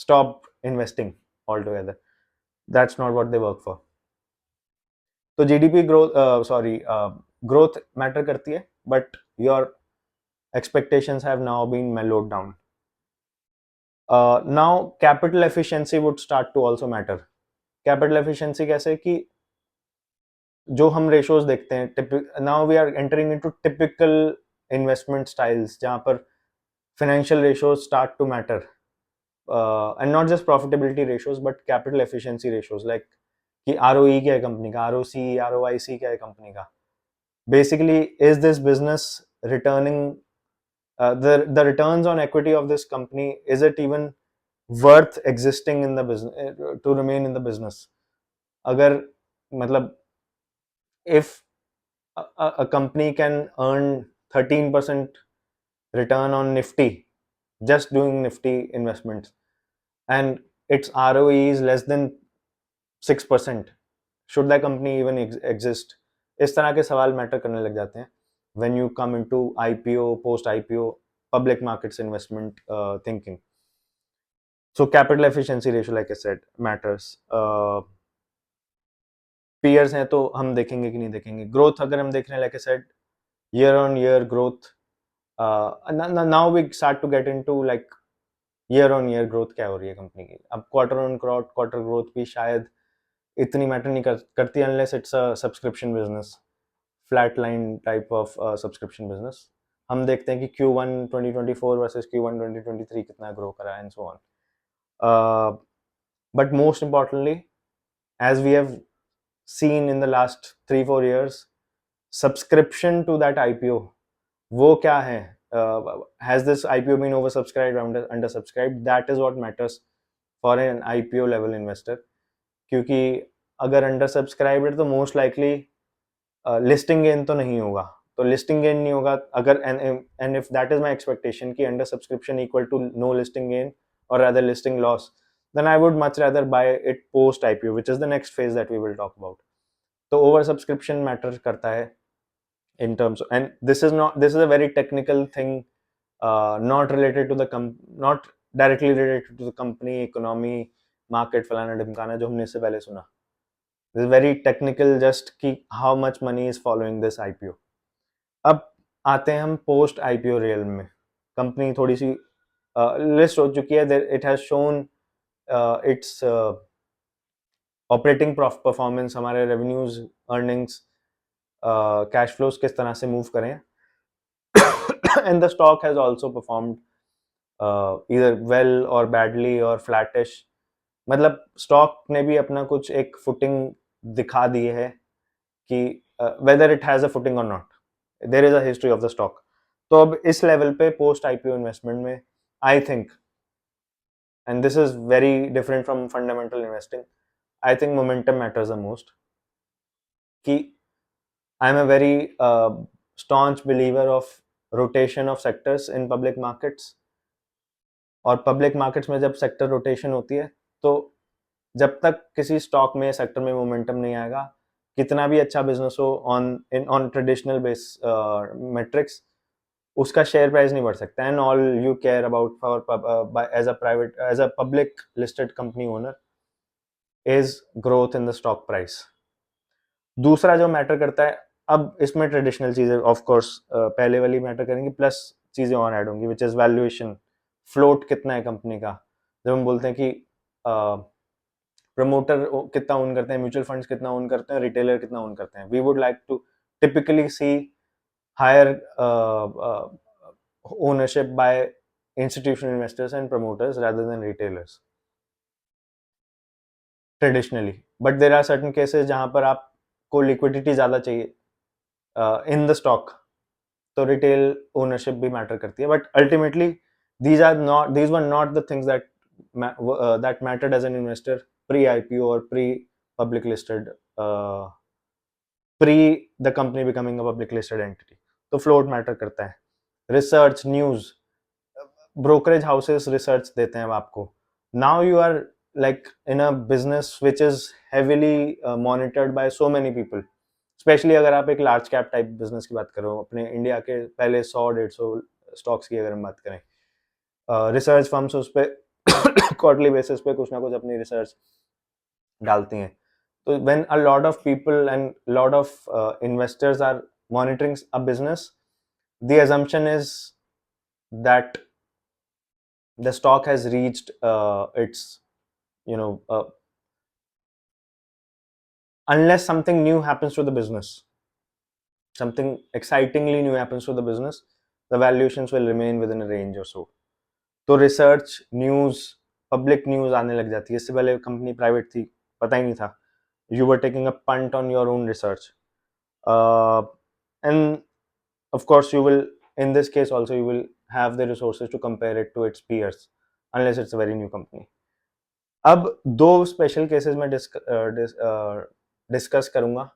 stop investing altogether. That's not what they work for. तो GDP growth मैटर करती है, but your expectations have now been mellowed down. Now capital efficiency would start to also matter. Capital efficiency कैसे कि जो हम ratios देखते हैं, now we are entering into typical investment styles जहाँ पर financial ratios start to matter, and not just profitability ratios but capital efficiency ratios, like कि ROE क्या है कंपनी का, ROC, ROIC क्या है कंपनी का. Basically, is this business returning the returns on equity of this company, is it even worth existing in the business, to remain in the business? अगर मतलब if a company can earn 13% return on Nifty, just doing Nifty investments, and its ROE is less than 6%, should that company even exist? इस तरह के सवाल matter करने लग जाते हैं when you come into IPO, post IPO, public markets investment thinking. So capital efficiency ratio, like I said, matters. Peers हैं तो हम देखेंगे कि नहीं देखेंगे. Growth अगर हम देख रहे हैं, like I said, year on year growth. Now we start to get into like year on year growth क्या हो रही है कंपनी की. अब quarter on quarter growth भी शायद इतनी मैटर नहीं करती unless it's a subscription business, flatline type of subscription business. हम देखते हैं कि Q1 2024 versus Q1 2023 कितना ग्रो करा है and so on. But most importantly, as we have seen in the last 3-4 years, subscription to that IPO, वो क्या है? Has this IPO been oversubscribed or undersubscribed? That is what matters for an IPO level investor. क्योंकि अगर undersubscribed है तो most likely listing gain तो नहीं होगा. तो listing gain नहीं होगा अगर, and if that is my expectation कि undersubscription equal to no listing gain or rather listing loss, then I would much rather buy it post IPO, which is the next phase that we will talk about. तो oversubscription matter करता है in terms of, and this is a very technical thing, not related to the not directly related to the company, economy, market, फलाना ढिमकाना जो हमने इससे पहले सुना. This is very technical, just कि how much money is following this IPO. अब आते हैं हम पोस्ट आईपीओ रियल में. कंपनी थोड़ी सी लिस्ट हो चुकी है. It has shown its operating performance, हमारे रेवेन्यूज, अर्निंग्स, कैश फ्लोज किस तरह से मूव करें. And the stock has also performed either well or badly or flattish. मतलब स्टॉक ने भी अपना कुछ एक फुटिंग दिखा दी है कि whether it has a footing or not, there is a history of the stock. तो अब इस लेवल पे पोस्ट आईपीओ इन्वेस्टमेंट में I think, and this is very different from fundamental investing, I think momentum matters the most. कि I am a very staunch believer of rotation of sectors in public markets. और public markets में जब sector rotation होती है तो जब तक किसी स्टॉक में सेक्टर में मोमेंटम नहीं आएगा, कितना भी अच्छा बिजनेस हो ऑन ट्रेडिशनल बेस मेट्रिक्स, उसका शेयर प्राइस नहीं बढ़ सकता. And all you care about for as a public listed company owner is growth in the stock price. दूसरा जो मैटर करता है, अब इसमें ट्रेडिशनल चीजें ऑफ कोर्स पहले वाली मैटर करेंगी, प्लस चीजें और ऐड होंगी, विच इज वैल्यूएशन. फ्लोट कितना है कंपनी का. जब हम बोलते हैं कि प्रमोटर कितना ओन करते हैं, म्यूचुअल फंड्स कितना ओन करते हैं, रिटेलर कितना ओन करते हैं, we would like to typically see higher ownership by institutional investors and promoters rather than retailers traditionally. But there are certain cases जहां पर आपको liquidity ज़्यादा चाहिए in the stock, तो retail ownership भी matter करती है. But ultimately these were not the things that mattered as an investor pre IPO or pre public listed, pre the company becoming a public listed entity. तो float matter करता है. Research, news, brokerage houses research देते हैं अब आपको. Now you are like in a business which is heavily monitored by so many people. Specially अगर आप एक लार्ज कैप टाइप बिजनेस की बात कर रहे हो, अपने इंडिया के पहले 100-150 स्टॉक्स की अगर हम बात करें, रिसर्च फर्म्स उस पर क्वार्टरली बेसिस पे कुछ ना कुछ अपनी रिसर्च डालती हैं. तो when a lot of people and lot of investors are monitoring a business, the assumption is that the stock has reached its, you know, unless something new happens to the business, something excitingly new happens to the business, the valuations will remain within a range or so. तो research, news, public news आने लग जाती है. इससे पहले company private थी, पता ही नहीं था. You were taking a punt on your own research. And of course you will, in this case also, you will have the resources to compare it to its peers unless it's a very new company. अब दो special cases में discuss करूंगा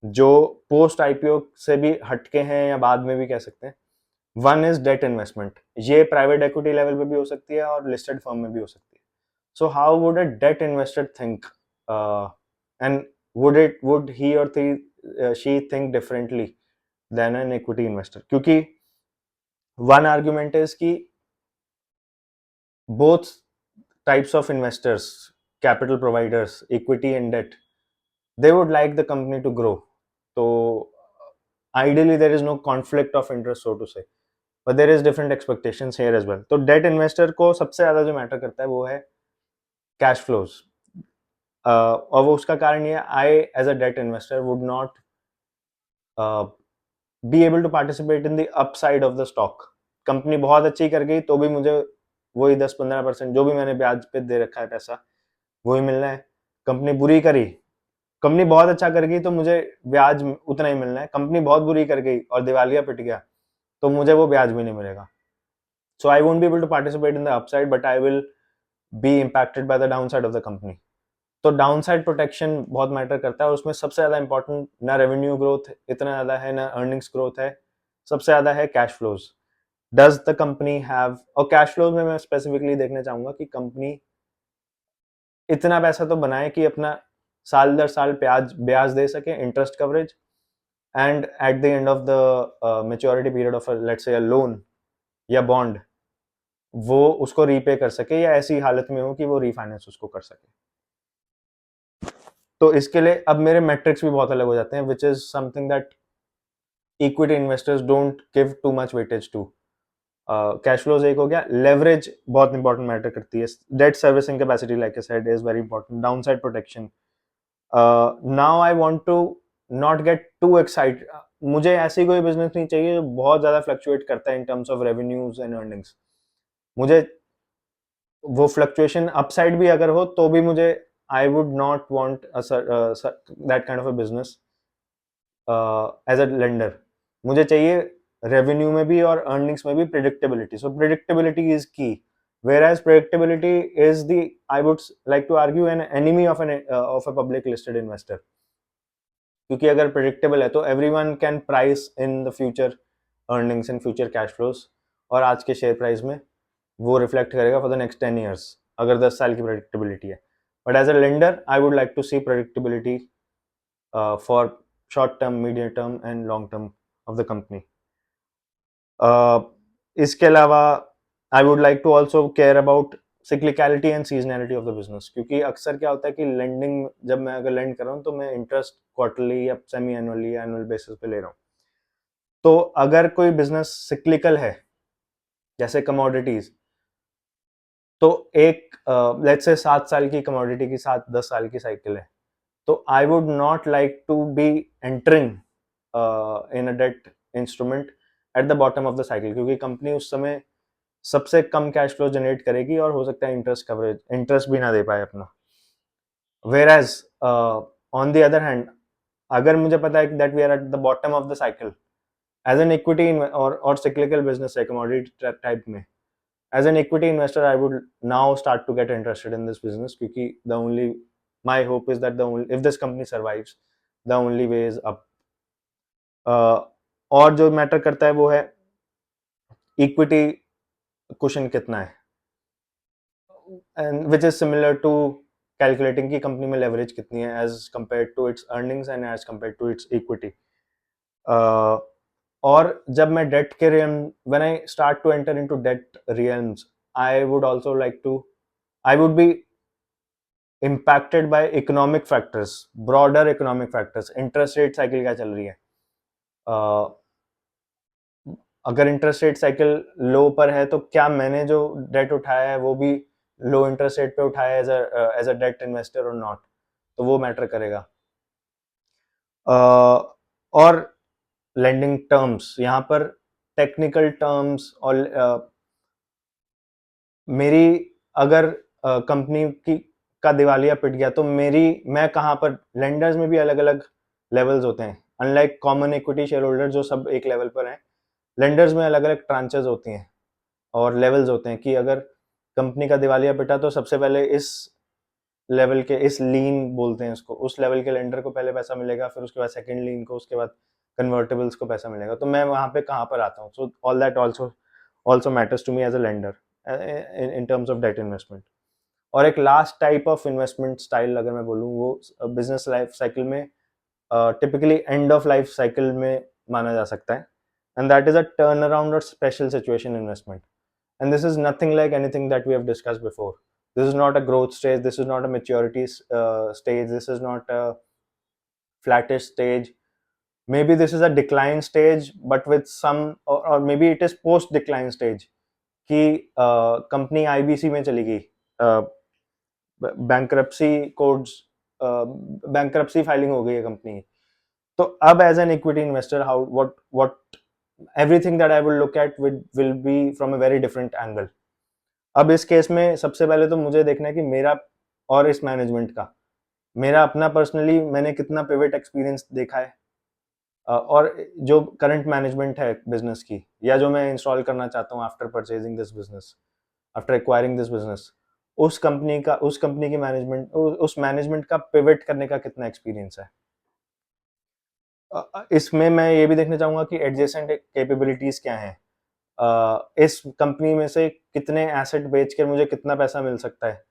जो post IPO से भी हटके हैं या बाद में भी कह सकते हैं. One is debt investment. ये प्राइवेट इक्विटी लेवल पे भी हो सकती है और लिस्टेड फर्म में भी हो सकती है. So how would a debt investor think, and would he or she think differently than an equity investor? क्योंकि वन आर्ग्यूमेंट इज कि both types of investors, capital providers, equity and debt, they would like the company to grow. So ideally there is no conflict of interest, so to say, but there is different expectations here as well. तो debt investor को सबसे ज्यादा जो matter करता है वो है cash flows. और वो उसका कारण ये, I as a debt investor would not be able to participate in the upside of the stock. Company बहुत अच्छी कर गई तो भी मुझे वही 10-15% जो भी मैंने ब्याज पे दे रखा है पैसा, वही मिलना है. कंपनी बुरी करी, कंपनी बहुत अच्छा कर गई तो मुझे ब्याज उतना ही मिलना है. कंपनी बहुत बुरी कर गई और दिवालिया पिट गया तो मुझे वो ब्याज भी नहीं मिलेगा. So I won't be able to participate in the upside, but I will be impacted by the downside of the company. तो डाउनसाइड प्रोटेक्शन बहुत मैटर करता है. उसमें सबसे ज्यादा इंपॉर्टेंट ना रेवेन्यू ग्रोथ इतना ज्यादा है, ना अर्निंग्स ग्रोथ है, सबसे ज्यादा है cash flows. Does the company have, और कैश फ्लोज में मैं स्पेसिफिकली देखना चाहूंगा कि कंपनी इतना पैसा तो बनाए कि अपना साल दर साल ब्याज दे सके, interest coverage, and at the end of the maturity period of let's say loan या बॉन्ड, वो उसको रीपे कर सके या ऐसी हालत में हो कि वो रीफाइनेंस उसको कर सके. तो इसके लिए अब मेरे मैट्रिक्स भी बहुत अलग हो जाते हैं, which is something that equity investors don't give too much weightage to. Cash flows एक हो गया, लेवरेज बहुत इंपॉर्टेंट मैटर करती है, debt servicing capacity like I said is very important, downside protection. Now I want to not get too excited. मुझे ऐसी कोई business नहीं चाहिए जो बहुत ज्यादा फ्लक्चुएट करता है इन terms of revenues and earnings. मुझे वो फ्लक्चुएशन अपसाइड भी अगर हो तो भी मुझे, I would not want that kind of a business as a lender. मुझे चाहिए रेवेन्यू में भी और अर्निंग्स में भी predictability. So predictability is key, whereas predictability is the, I would like to argue, an enemy of a public listed investor. क्योंकि अगर predictable है तो everyone can price in the future earnings and future cash flows, और आज के share price में वो reflect करेगा फॉर द नेक्स्ट 10 years अगर 10 साल की प्रेडिक्टेबिलिटी है. But as a lender I would like to see predictability for short term, medium term and long term of the company. इसके अलावा I would like to also care about cyclicality and seasonality of the business. क्योंकि अक्सर क्या होता है कि lending, जब मैं अगर लेंड कर रहा हूँ तो मैं इंटरेस्ट क्वार्टरली या सेमी एनुअली या एनुअल बेसिस पे ले रहा हूँ. तो अगर कोई बिजनेस सिक्लिकल है जैसे कमोडिटीज, तो एक लेट्स से 7 साल की कमोडिटी की 7-10 साल की साइकिल है, तो I would not like to be entering in a debt instrument at the bottom of the cycle, क्योंकि कंपनी उस समय सबसे कम कैश फ्लो जनरेट करेगी और हो सकता है इंटरेस्ट कवरेज, इंटरेस्ट भी ना दे पाए अपना. whereas on the other hand, अगर मुझे पता है that we are at the bottom of the cycle as an equity or cyclical business है commodity type में, as an equity investor I would now start to get interested in this business, क्योंकि the only, my hope is that the only, if this company survives, the only way is up. और जो matter करता है वो है equity cushion कितना है, and which is similar to calculating की कंपनी में लेवरेज कितनी है as compared to its earnings and as compared to its equity. और जब मैं डेट के रियम, when I start to enter into debt realms, I would also like to, I would be impacted by economic factors, broader economic factors. Interest rate cycle क्या चल रही है, अगर interest rate cycle लो पर है तो क्या मैंने जो डेट उठाया है वो भी लो इंटरेस्ट रेट पे उठाया है एज अ डेट इन्वेस्टर और नॉट, तो वो मैटर करेगा. और लेंडिंग टर्म्स, यहाँ पर टेक्निकल टर्म्स और मेरी अगर कंपनी की का दिवालिया पिट गया तो मैं कहाँ पर, लेंडर्स में भी अलग अलग लेवल्स होते हैं. Unlike common equity share holder जो सब एक लेवल पर हैं, लेंडर्स में अलग अलग ट्रांचेस होती हैं और लेवल्स होते हैं कि अगर कंपनी का दिवालिया पिटा तो सबसे पहले इस लेवल के, इस लीन बोलते हैं इसको, उस लेवल के लेंडर को पहले पैसा मिलेगा, फिर उसके बाद सेकंड लीन को, उसके बाद कन्वर्टेबल्स को पैसा मिलेगा. तो मैं वहां पे कहाँ पर आता हूँ. So all that also matters to me as a lender in terms of debt investment. और एक last type of investment style अगर मैं बोलूँ, वो बिजनेस लाइफ साइकिल में typically end of life cycle में माना जा सकता है, and that is a turnaround or special situation investment. And this is nothing like anything that we have discussed before. This is not a growth stage, this is not a maturity stage, this is not a flattish stage. Maybe this is a decline stage, but with some, or maybe it is post decline stage कि company IBC में चली गई, bankruptcy codes, bankruptcy filing हो गई है company की. तो अब as an equity investor, how what everything that I will look at will be from a very different angle. अब इस केस में सबसे पहले तो मुझे देखना है कि मेरा और इस मैनेजमेंट का, मेरा अपना पर्सनली मैंने कितना पिवट एक्सपीरियंस देखा है, और जो करंट मैनेजमेंट है बिजनेस की, या जो मैं इंस्टॉल करना चाहता हूँ after purchasing this business, after acquiring this business, उस कंपनी की मैनेजमेंट, उस मैनेजमेंट का पिवट करने का कितना एक्सपीरियंस है. इसमें मैं ये भी देखना चाहूंगा कि एडजेसेंट कैपेबिलिटीज क्या हैं, इस कंपनी में से कितने एसेट बेचकर मुझे कितना पैसा मिल सकता है,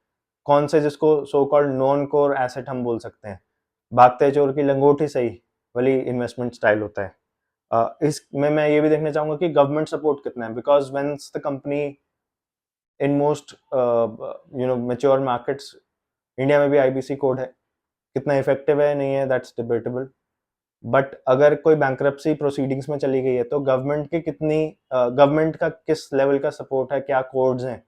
कौन से जिसको so called non core asset हम बोल सकते हैं, भागते चोर की लंगोटी सही वाली इन्वेस्टमेंट स्टाइल होता है. इसमें मैं ये भी देखना चाहूंगा कि गवर्नमेंट सपोर्ट कितना है, because veins the company in most mature markets, India में भी आईबीसी कोड है, कितना इफेक्टिव है नहीं है दैट्स डिबेटेबल, बट अगर कोई बैंक्रप्सी प्रोसीडिंग्स में चली गई है तो गवर्नमेंट का किस लेवल का सपोर्ट है, क्या कोड्स हैं,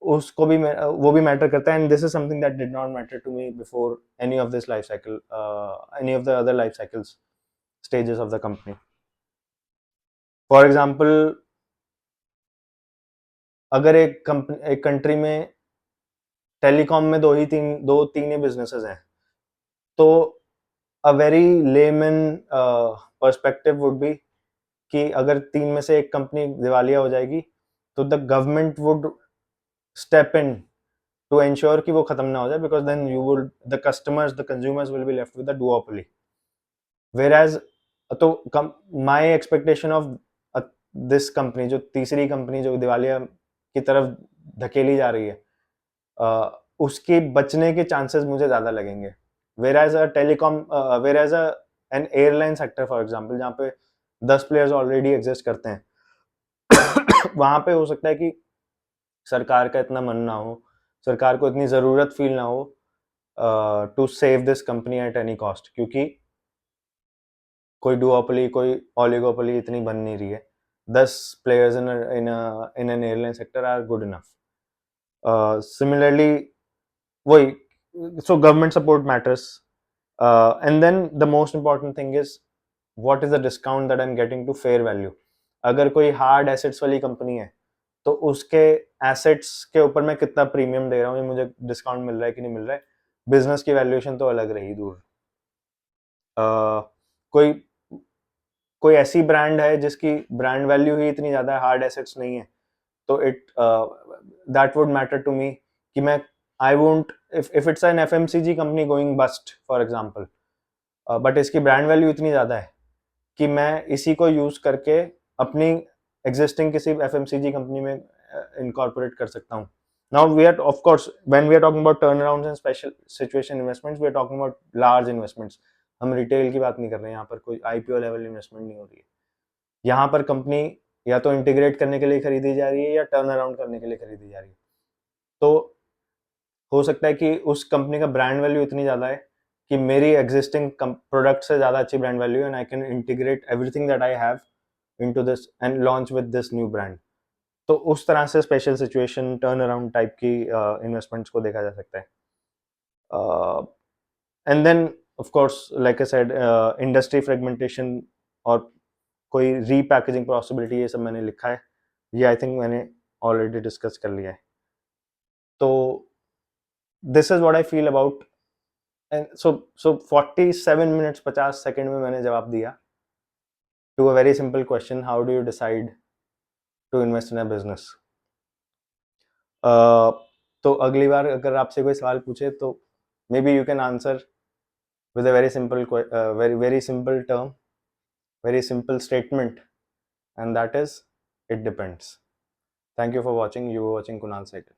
उसको भी वो भी मैटर करता है, and this is something that did not matter to me before any of this life cycle, any of the other life cycles stages of the company. For example, अगर एक कंट्री में टेलीकॉम में दो तीन ही businesses हैं, तो a very lemon perspective would be कि अगर तीन में से एक कंपनी दिवालिया हो जाएगी तो the government would step in to ensure कि वो खत्म ना हो जाए, because then you would the customers the consumers will be left with the duopoly. Whereas to my expectation of this company, जो तीसरी कंपनी जो दिवालिया की तरफ धकेली जा रही है, उसके बचने के चांसेस मुझे ज़्यादा लगेंगे. Whereas a telecom, whereas a an airline sector for example, जहाँ पे 10 प्लेयर्स ऑलरेडी एग्जिस्ट करते हैं, वहां पे हो सकता है कि सरकार का इतना मन ना हो, सरकार को इतनी ज़रूरत फील ना हो to save this company at any cost, क्योंकि कोई डुओपोली कोई ओलिगोपोली इतनी बन नहीं रही है. 10 players in an airline sector are good enough. Similarly, वही, so government support matters, and then the most important thing is what is the discount that I'm getting to fair value. अगर कोई hard assets वाली company है तो उसके assets के ऊपर मैं कितना प्रीमियम दे रहा हूँ, ये मुझे डिस्काउंट मिल रहा है कि नहीं मिल रहा है. बिजनेस की वैल्यूएशन तो अलग रही दूर. कोई कोई ऐसी ब्रांड है जिसकी ब्रांड वैल्यू ही इतनी ज्यादा है, हार्ड एसेट्स नहीं है, तो it that would matter to me कि मैं I won't, if it's an FMCG company going bust for example, but इसकी ब्रांड वैल्यू इतनी ज़्यादा है कि मैं इसी को यूज़ करके अपनी एग्जिस्टिंग किसी एफएमसीजी कंपनी में इनकॉर्पोरेट कर सकता हूँ. Now we are of course when we are talking about turn arounds and special situation investments, we are talking about large investments. हम रिटेल की बात नहीं कर रहे हैं, यहाँ पर कोई आईपीओ लेवल इन्वेस्टमेंट नहीं हो रही है. यहाँ पर कंपनी या तो इंटीग्रेट करने के लिए खरीदी जा रही है या टर्न अराउंड करने के लिए खरीदी जा रही है. तो हो सकता है कि उस कंपनी का ब्रांड वैल्यू इतनी ज़्यादा है कि मेरी एग्जिस्टिंग प्रोडक्ट से ज़्यादा अच्छी ब्रांड वैल्यू है, and I can integrate everything that I have into this and launch with this new brand. तो उस तरह से special situation turn around type की इन्वेस्टमेंट्स को देखा जा सकता है. And then of course like I said, industry fragmentation और कोई रीपैकेजिंग पॉसिबिलिटी, ये सब मैंने लिखा है, ये आई थिंक मैंने ऑलरेडी डिस्कस कर लिया है. तो this is what I feel about, and so 47 minutes 50 second में मैंने जवाब दिया to a very simple question, how do you decide to invest in a business. तो अगली बार अगर आपसे कोई सवाल पूछे तो maybe you can answer with a very simple very simple term, very simple statement, and that is, it depends. Thank you for watching. You were watching Kunal Saigal.